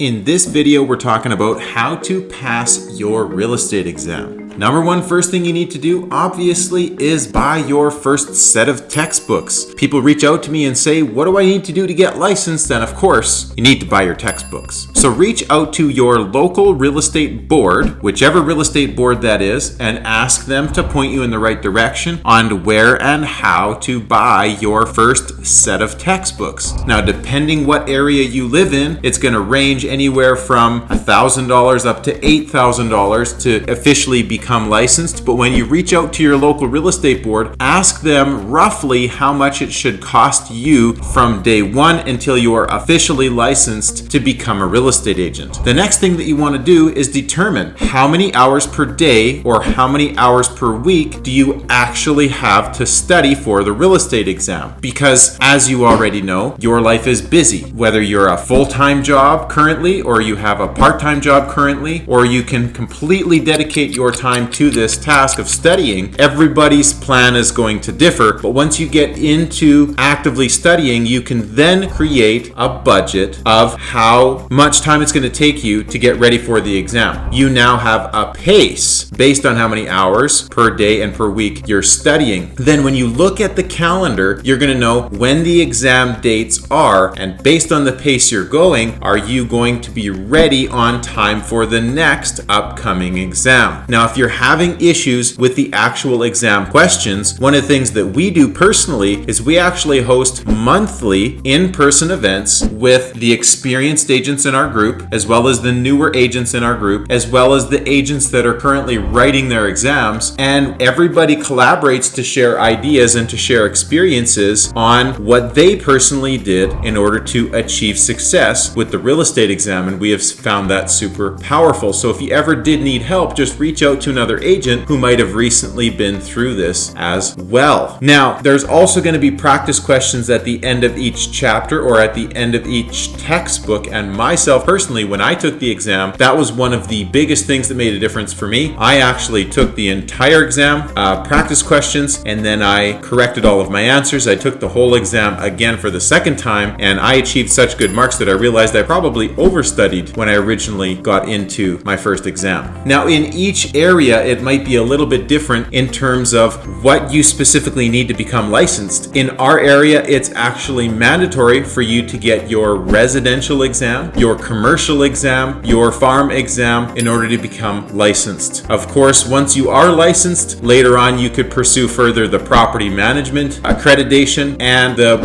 In this video, we're talking about how to pass your real estate exam. Number one, first thing you need to do, obviously, is buy your first set of textbooks. People reach out to me and say, what do I need to do to get licensed? And of course, you need to buy your textbooks. So reach out to your local real estate board, whichever real estate board that is, and ask them to point you in the right direction on where and how to buy your first set of textbooks. Now, depending what area you live in, it's going to range anywhere from $1,000 up to $8,000 to officially become licensed. But when you reach out to your local real estate board, ask them roughly how much it should cost you from day one until you are officially licensed to become a real estate agent. The next thing that you want to do is determine how many hours per day or how many hours per week do you actually have to study for the real estate exam. Because as you already know, your life is busy. Whether you're a full-time job currently, or you have a part-time job currently, or you can completely dedicate your time to this task of studying, everybody's plan is going to differ. But once you get into actively studying, you can then create a budget of how much time it's going to take you to get ready for the exam. You now have a pace based on how many hours per day and per week you're studying. Then when you look at the calendar, you're going to know when the exam dates are, and based on the pace you're going, are you going to be ready on time for the next upcoming exam? Now, if you're having issues with the actual exam questions, one of the things that we do personally is we actually host monthly in-person events with the experienced agents in our group, as well as the newer agents in our group, as well as the agents that are currently writing their exams, and everybody collaborates to share ideas and to share experiences on what they personally did in order to achieve success with the real estate exam, and we have found that super powerful. So if you ever did need help, just reach out to another agent who might have recently been through this as well. Now, there's also going to be practice questions at the end of each chapter or at the end of each textbook, and myself personally, when I took the exam, that was one of the biggest things that made a difference for me. I actually took the entire exam, practice questions, and then I corrected all of my answers. I took the whole exam again for the second time, and I achieved such good marks that I realized I probably overstudied when I originally got into my first exam. Now, in each area, it might be a little bit different in terms of what you specifically need to become licensed. In our area, it's actually mandatory for you to get your residential exam, your commercial exam, your farm exam in order to become licensed. Of course, once you are licensed, later on you could pursue further the property management accreditation and the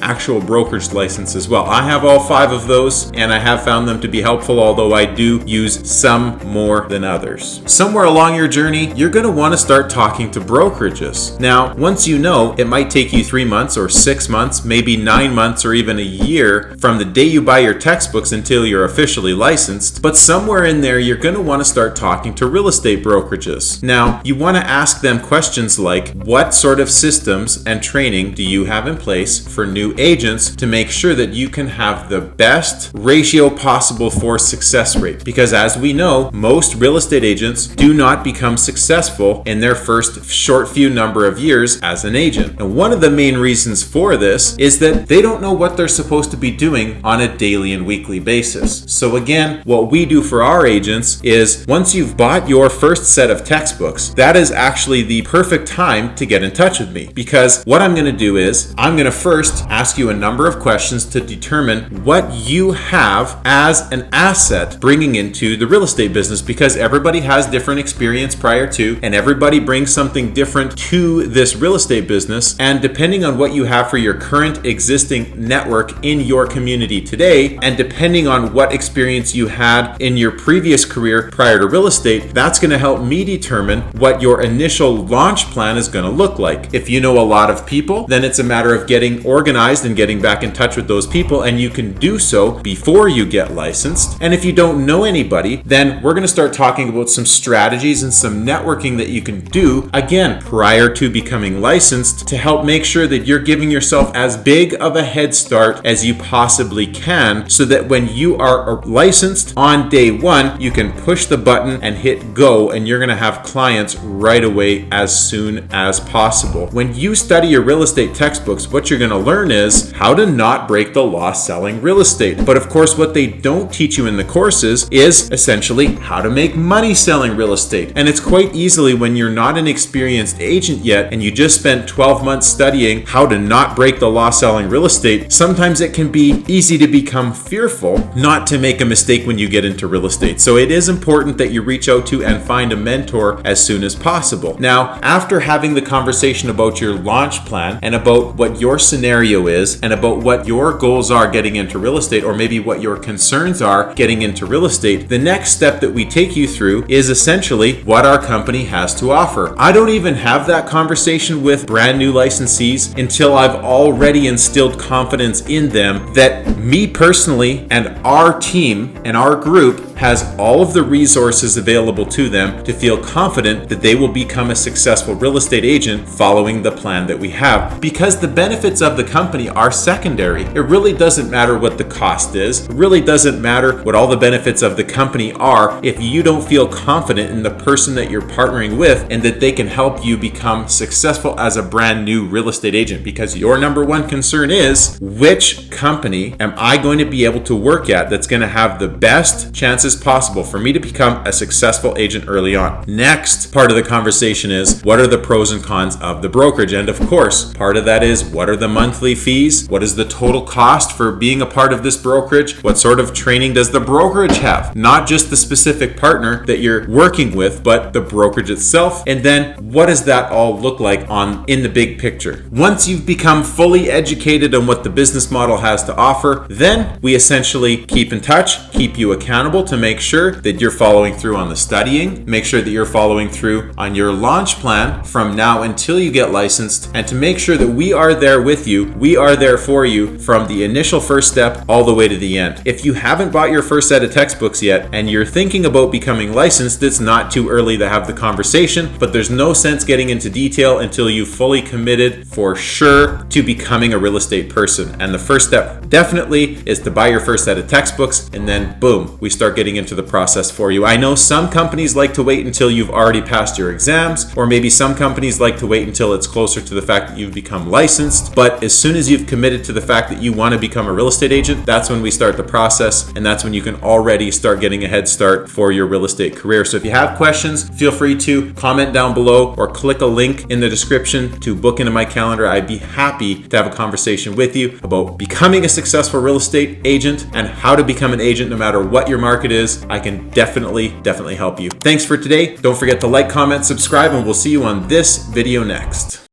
actual brokerage license as well. I have all 5 of those, and I have found them to be helpful, although I do use some more than others. Somewhere along your journey, you're going to want to start talking to brokerages. Now, once you know, it might take you 3 months or 6 months, maybe 9 months or even a year from the day you buy your textbooks until you're officially licensed, but somewhere in there, you're going to want to start talking to real estate brokerages. Now, you want to ask them questions like, what sort of systems and training do you have in place for new agents to make sure that you can have the best ratio possible for success rate? Because as we know, most real estate agents do not become successful in their first short few number of years as an agent. And one of the main reasons for this is that they don't know what they're supposed to be doing on a daily and weekly basis. So again, what we do for our agents is once you've bought your first set of textbooks, that is actually the perfect time to get in touch with me. Because what I'm going to do is I'm going to first ask you a number of questions to determine what you have as an asset bringing into the real estate business, because everybody has different experience prior to, and everybody brings something different to this real estate business. And depending on what you have for your current existing network in your community today, and depending on what experience you had in your previous career prior to real estate, that's going to help me determine what your initial launch plan is going to look like. If you know a lot of people, then it's a matter of getting organized and getting back in touch with those people, and you can do so before you get licensed. And if you don't know anybody, then we're going to start talking about some strategies strategies and some networking that you can do, again, prior to becoming licensed, to help make sure that you're giving yourself as big of a head start as you possibly can, so that when you are licensed on day one, you can push the button and hit go, and you're going to have clients right away as soon as possible. When you study your real estate textbooks, what you're going to learn is how to not break the law selling real estate. But of course, what they don't teach you in the courses is essentially how to make money selling real estate. And it's quite easily, when you're not an experienced agent yet and you just spent 12 months studying how to not break the law selling real estate, sometimes it can be easy to become fearful not to make a mistake when you get into real estate. So it is important that you reach out to and find a mentor as soon as possible. Now, after having the conversation about your launch plan and about what your scenario is and about what your goals are getting into real estate, or maybe what your concerns are getting into real estate, the next step that we take you through is essentially what our company has to offer. I don't even have that conversation with brand new licensees until I've already instilled confidence in them that me personally and our team and our group has all of the resources available to them to feel confident that they will become a successful real estate agent following the plan that we have. Because the benefits of the company are secondary. It really doesn't matter what the cost is. It really doesn't matter what all the benefits of the company are if you don't feel confident in the person that you're partnering with and that they can help you become successful as a brand new real estate agent. Because your number one concern is, which company am I going to be able to work at that's going to have the best chances possible for me to become a successful agent early on? Next part of the conversation is, what are the pros and cons of the brokerage? And of course, part of that is, what are the monthly fees? What is the total cost for being a part of this brokerage? What sort of training does the brokerage have? Not just the specific partner that you're working with, but the brokerage itself. And then what does that all look like in the big picture? Once you've become fully educated on what the business model has to offer, then we essentially keep in touch, keep you accountable to make sure that you're following through on the studying, make sure that you're following through on your launch plan from now until you get licensed, and to make sure that we are there with you, we are there for you from the initial first step all the way to the end. If you haven't bought your first set of textbooks yet and you're thinking about becoming licensed, it's not too early to have the conversation, but there's no sense getting into detail until you've fully committed for sure to becoming a real estate person. And the first step definitely is to buy your first set of textbooks, and then boom, we start getting into the process for you. I know some companies like to wait until you've already passed your exams, or maybe some companies like to wait until it's closer to the fact that you've become licensed. But as soon as you've committed to the fact that you want to become a real estate agent, that's when we start the process, and that's when you can already start getting a head start for your real estate career. So if you have questions, feel free to comment down below or click a link in the description to book into my calendar. I'd be happy to have a conversation with you about becoming a successful real estate agent and how to become an agent no matter what your market is. I can definitely help you. Thanks for today. Don't forget to like, comment, subscribe, and we'll see you on this video next.